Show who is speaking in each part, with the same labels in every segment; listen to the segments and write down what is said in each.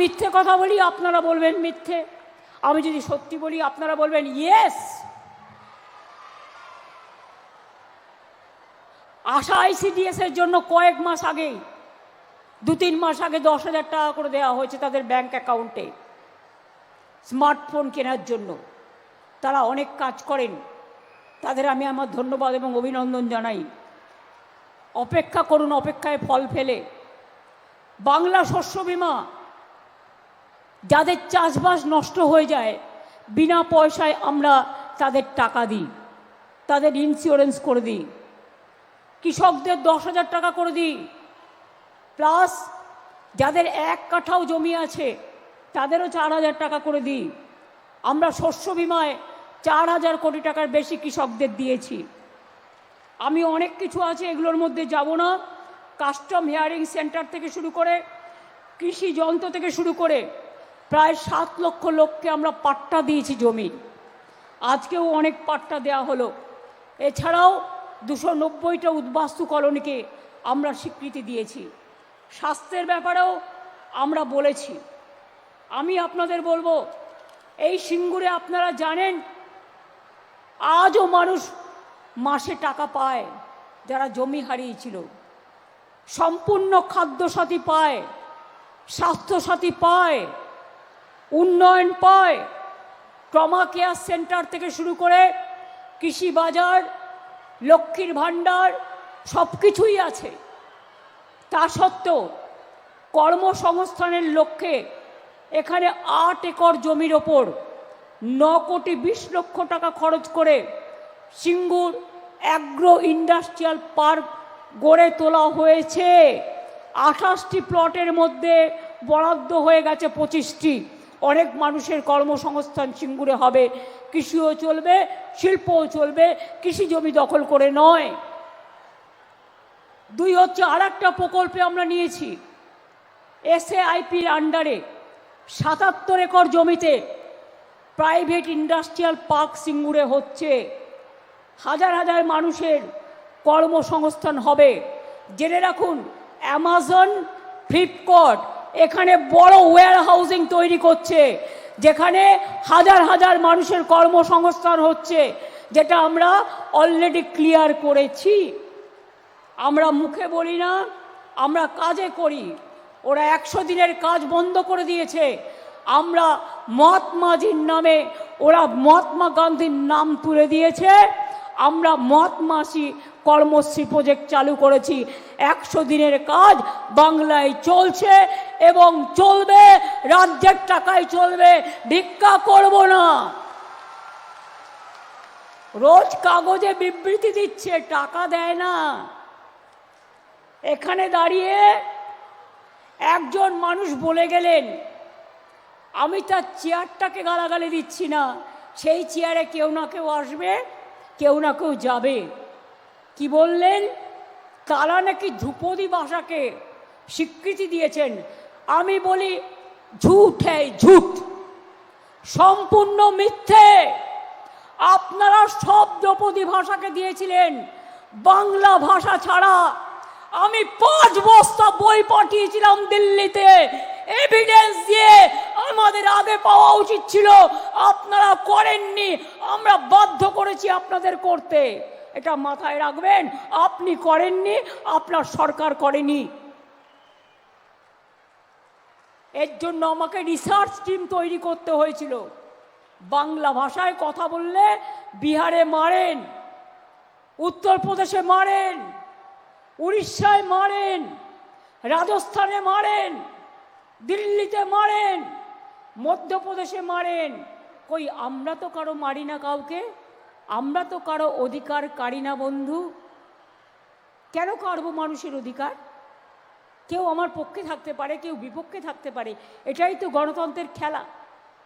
Speaker 1: মিথ্যে কথা বলি আপনারা বলবেন মিথ্যে, আমি যদি সত্যি বলি আপনারা বলবেন ইয়েস। আশা আইসিডিএস এর জন্য কয়েক মাস আগেই 2-3 মাস আগে 10,000 টাকা করে দেওয়া হয়েছে তাদের ব্যাংক অ্যাকাউন্টে স্মার্টফোন কেনার জন্য। তারা অনেক কাজ করেন, তাদের আমি আমার ধন্যবাদ এবং অভিনন্দন জানাই। অপেক্ষা করুন, অপেক্ষায় ফল ফেলে। বাংলা শস্য বীমা, যাদের চাষবাস নষ্ট হয়ে যায় বিনা পয়সায় আমরা তাদের টাকা দিই, তাদের ইন্স্যুরেন্স করে দিই। কৃষকদের 10,000 টাকা করে দিই, প্লাস যাদের 1 কাঠাও জমি আছে তাদেরও 4,000 টাকা করে দিই। আমরা শস্য বিমায় 4,000 কোটি টাকার বেশি কৃষকদের দিয়েছি। আমি অনেক কিছু আছে, এগুলোর মধ্যে যাব না। কাস্টম হিয়ারিং সেন্টার থেকে শুরু করে কৃষি যন্ত্র থেকে শুরু করে প্রায় 7 লক্ষ লোককে আমরা পাট্টা দিয়েছি জমি। আজকেও অনেক পাট্টা দেওয়া হলো। এছাড়াও 290টা উদ্বাস্তু কলোনিকে আমরা স্বীকৃতি দিয়েছি। স্বাস্থ্যের ব্যাপারেও আমরা বলেছি। আমি আপনাদের বলবো, এই সিঙ্গুরে আপনারা জানেন আজও মানুষ মাসে টাকা পায় যারা জমি হারিয়েছিল। সম্পূর্ণ খাদ্যসাথী পায়, স্বাস্থ্যসাথী পায়, উন্নয়ন পায়। ট্রমা কেয়ার সেন্টার থেকে শুরু করে কৃষি বাজার, লক্ষ্মীর ভাণ্ডার সব কিছুই আছে। তা সত্ত্বেও কর্মসংস্থানের লক্ষ্যে এখানে 8 একর জমির ওপর 9 কোটি 20 লক্ষ টাকা খরচ করে সিঙ্গুর অ্যাগ্রো ইন্ডাস্ট্রিয়াল পার্ক গড়ে তোলা হয়েছে। 28টি প্লটের মধ্যে বরাদ্দ হয়ে গেছে 25টি। অনেক মানুষের কর্মসংস্থান সিঙ্গুরে হবে, কৃষিও চলবে, শিল্পও চলবে, কৃষি জমি দখল করে নয়। 2 হচ্ছে আরেকটা প্রকল্পে আমরা নিয়েছি এসএআইপির আন্ডারে 77 একর জমিতে প্রাইভেট ইন্ডাস্ট্রিয়াল পার্ক সিঙ্গুরে হচ্ছে। হাজার হাজার মানুষের কর্মসংস্থান হবে। জেনে রাখুন, অ্যামাজন, ফ্লিপকার্ট এখানে বড় ওয়্যার হাউজিং তৈরি করছে, যেখানে হাজার হাজার মানুষের কর্মসংস্থান হচ্ছে, যেটা আমরা অলরেডি ক্লিয়ার করেছি। আমরা মুখে বলি না, আমরা কাজে করি। ওরা 100 দিনের কাজ বন্ধ করে দিয়েছে। আমরা মহাত্মাজির নামে, ওরা মহাত্মা গান্ধীর নাম তুলে দিয়েছে, আমরা মহাত্মাসী কর্মশ্রী প্রজেক্ট চালু করেছি। 100 দিনের কাজ বাংলায় চলছে এবং চলবে, রাজ্যের টাকায় চলবে, ভিক্ষা করব না। রোজ কাগজে বিবৃতি দিচ্ছে, টাকা দেয় না। এখানে দাঁড়িয়ে একজন মানুষ বলে গেলেন, আমি তার চেয়ারটাকে গালাগালি দিচ্ছি না, সেই চেয়ারে কেউ না কেউ আসবে, কেউ না কেউ যাবে। কি বললেন? তারা নাকি ধ্রুপদী ভাষাকে স্বীকৃতি দিয়েছেন। আমি বলি ঝুট, হ্যাঁ ঝুট, সম্পূর্ণ মিথ্যে। আপনারা সব ধ্রুপদী ভাষাকে দিয়েছিলেন, বাংলা ভাষা ছাড়া। আমি 5 বস্তা বই পাঠিয়েছিলাম দিল্লিতে, এভিডেন্স দিয়ে। আমাদের আগে পাওয়া উচিত ছিল, আপনারা করেননি, আমরা বাধ্য করেছি আপনাদের করতে। এটা মাথায় রাখবেন, আপনি করেননি, আপনার সরকার করেনি। এর জন্য আমাকে রিসার্চ টিম তৈরি করতে হয়েছিল। বাংলা ভাষায় কথা বললে বিহারে মারেন, উত্তরপ্রদেশে মারেন, উড়িষ্যায় মারেন, রাজস্থানে মারেন, দিল্লিতে মারেন, মধ্যপ্রদেশে মারেন। কই আমরা তো কারো মারি না কাউকে, আমরা তো কারো অধিকার কারি না বন্ধু। কেন কাড়বো মানুষের অধিকার? কেউ আমার পক্ষে থাকতে পারে, কেউ বিপক্ষে থাকতে পারে, এটাই তো গণতন্ত্রের খেলা।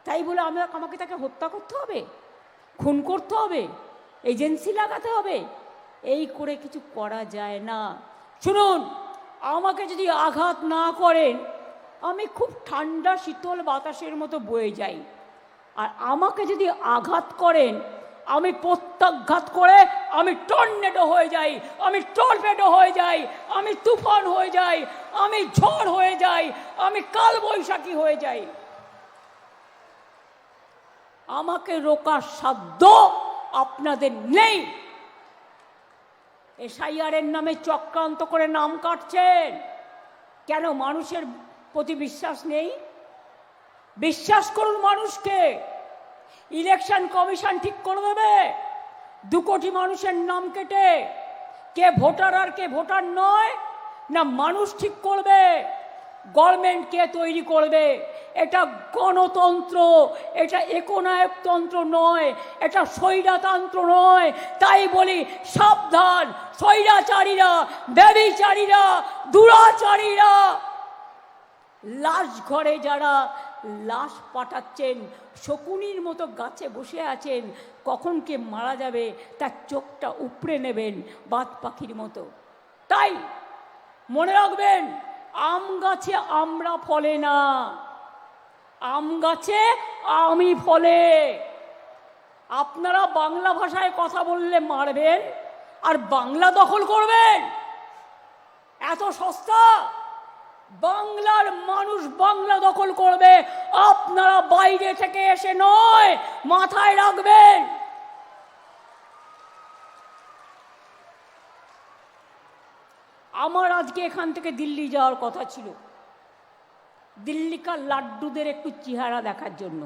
Speaker 1: তাই বলে আমাকে তাকে হত্যা করতে হবে, খুন করতে হবে, এজেন্সি লাগাতে হবে? এই করে কিছু করা যায় না। শুনুন, আমাকে যদি আঘাত না করেন, আমি খুব ঠান্ডা শীতল বাতাসের মতো বয়ে যাই। আর আমাকে যদি আঘাত করেন, আমি প্রত্যাঘাত করে আমি টর্নেডো হয়ে যাই, আমি টর্নেডো হয়ে যাই, আমি তুফান হয়ে যাই, আমি ঝড় হয়ে যাই, আমি কালবৈশাখী হয়ে যাই। আমাকে রোকার সাধ্য আপনাদের নেই। এসআইআরের নামে চক্রান্ত করে নাম কাটছেন কেন? মানুষের প্রতি বিশ্বাস নেই? বিশ্বাস করুন মানুষকে। ইলেকশন কমিশন ঠিক করে দেবে 2 কোটি মানুষের নাম কেটে কে ভোটার আর কে ভোটার নয়, না মানুষ ঠিক করবে? গভর্নমেন্ট কে তৈরি করবে? এটা গণতন্ত্র, এটা একনায়কতন্ত্র নয়, এটা স্বৈরতন্ত্র নয়। তাই বলি সাবধান, স্বৈরাচারীরা, ব্যভিচারীরা, দুরাচারীরা, লাশ ঘরে যারা লাশ পাঠাচ্ছেন, শকুনির মতো গাছে বসে আছেন, কখন কে মারা যাবে তার চোখটা উপড়ে নেবেন বাদ পাখির মতো। তাই মনে রাখবেন, আম গাছে আমরা ফলে না, আম গাছে আমি ফলে। আপনারা বাংলা ভাষায় কথা বললে মারবেন আর বাংলা দখল করবেন? এত সস্তা? বাংলার মানুষ বাংলা দখল করবে, আপনারা বাইরে থেকে এসে নয়, মাথায় রাখবেন। আমার আজকে এখান থেকে দিল্লি যাওয়ার কথা ছিল, দিল্লিকার লাড্ডুদের একটু চেহারা দেখার জন্য,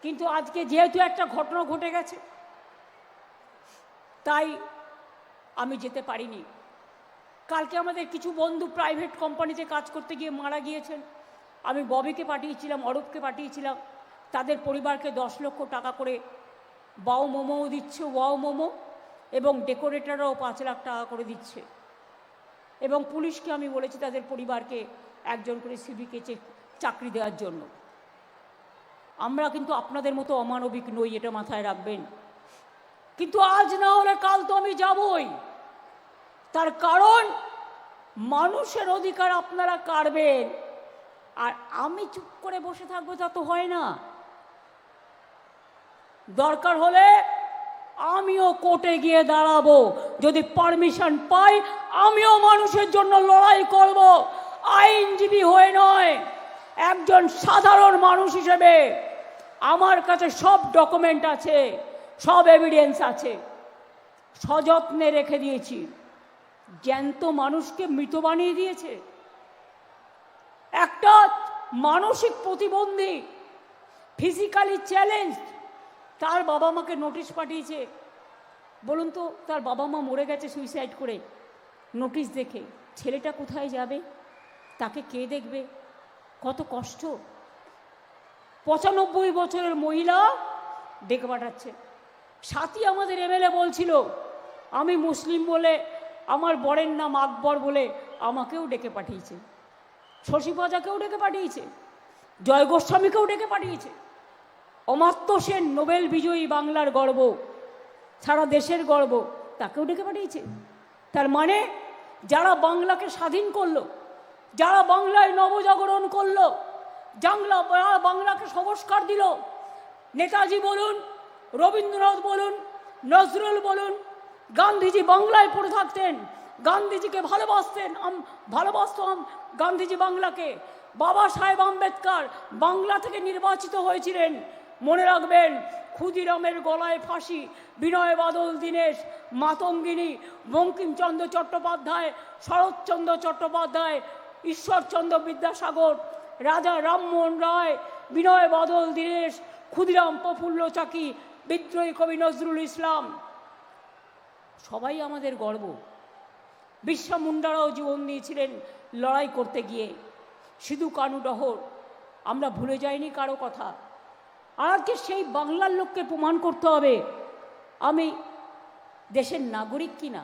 Speaker 1: কিন্তু আজকে যেহেতু একটা ঘটনা ঘটে গেছে তাই আমি যেতে পারিনি। কালকে আমাদের কিছু বন্ধু প্রাইভেট কোম্পানিতে কাজ করতে গিয়ে মারা গিয়েছেন। আমি ববিকে পাঠিয়েছিলাম, অরূপকে পাঠিয়েছিলাম, তাদের পরিবারকে 10 লক্ষ টাকা করে বাউ মোমোও দিচ্ছে, ওয়াও মোমো, এবং ডেকোরেটররাও 5 লাখ টাকা করে দিচ্ছে। এবং পুলিশকে আমি বলেছি তাদের পরিবারকে একজন করে সিভিকে চাকরি দেওয়ার জন্য। আমরা কিন্তু আপনাদের মতো অমানবিক নই, এটা মাথায় রাখবেন। কিন্তু আজ না হলে কাল তো আমি যাবই। তার কারণ মানুষের অধিকার আপনারা কাড়বেন আর আমি চুপ করে বসে থাকবো, তা তো হয় না। দরকার হলে আমিও কোর্টে গিয়ে দাঁড়াবো, যদি পারমিশন পাই আমিও মানুষের জন্য লড়াই করব, আইনজীবী হয়ে নয়, একজন সাধারণ মানুষ হিসেবে। আমার কাছে সব ডকুমেন্ট আছে, সব এভিডেন্স আছে, সযত্নে রেখে দিয়েছি। জ্যান্ত মানুষকে মৃত বানিয়ে দিয়েছে। একটা মানসিক প্রতিবন্ধী, ফিজিক্যালি চ্যালেঞ্জ, তার বাবা মাকে নোটিশ পাঠিয়েছে। বলুন তো, তার বাবা মা মরে গেছে সুইসাইড করে, নোটিশ দেখে ছেলেটা কোথায় যাবে, তাকে কে দেখবে, কত কষ্ট। 95 বছরের মহিলা ডেকে পাঠাচ্ছে। সাথী আমাদের এমএলএ বলছিল, আমি মুসলিম বলে, আমার বরের নাম আকবর বলে আমাকেও ডেকে পাঠিয়েছে, শশী পাজাকেও ডেকে পাঠিয়েছে, জয় গোস্বামীকেও ডেকে পাঠিয়েছে। অমাত্য সেন, নোবেল বিজয়ী, বাংলার গর্ব, সারা দেশের গর্ব, তাকেও ডেকে পাঠিয়েছে। তার মানে যারা বাংলাকে স্বাধীন করলো, যারা বাংলায় নবজাগরণ করলো, যারা বাংলাকে সংস্কার দিল, নেতাজি বলুন, রবীন্দ্রনাথ বলুন, নজরুল বলুন, গান্ধীজি বাংলায় পড়ে থাকতেন, গান্ধীজিকে ভালোবাসতাম গান্ধীজি বাংলাকে। বাবা সাহেব আম্বেদকর বাংলা থেকে নির্বাচিত হয়েছিলেন। মনে রাখবেন, ক্ষুদিরামের গলায় ফাঁসি, বিনয় বাদল দীনেশ, মাতঙ্গিনী, বঙ্কিমচন্দ্র চট্টোপাধ্যায়, শরৎচন্দ্র চট্টোপাধ্যায়, ঈশ্বরচন্দ্র বিদ্যাসাগর, রাজা রামমোহন রায়, বিনয় বাদল দীনেশ, ক্ষুদিরাম প্রফুল্ল চাকি, বিদ্রোহী কবি নজরুল ইসলাম, সবাই আমাদের গর্ব। বিরসা মুন্ডারাও জীবন দিয়েছিলেন লড়াই করতে গিয়ে। সিধু কানু ডহর, আমরা ভুলে যাইনি কারো কথা। আর আজকে সেই বাংলার লোককে প্রমাণ করতে হবে আমি দেশের নাগরিক কিনা।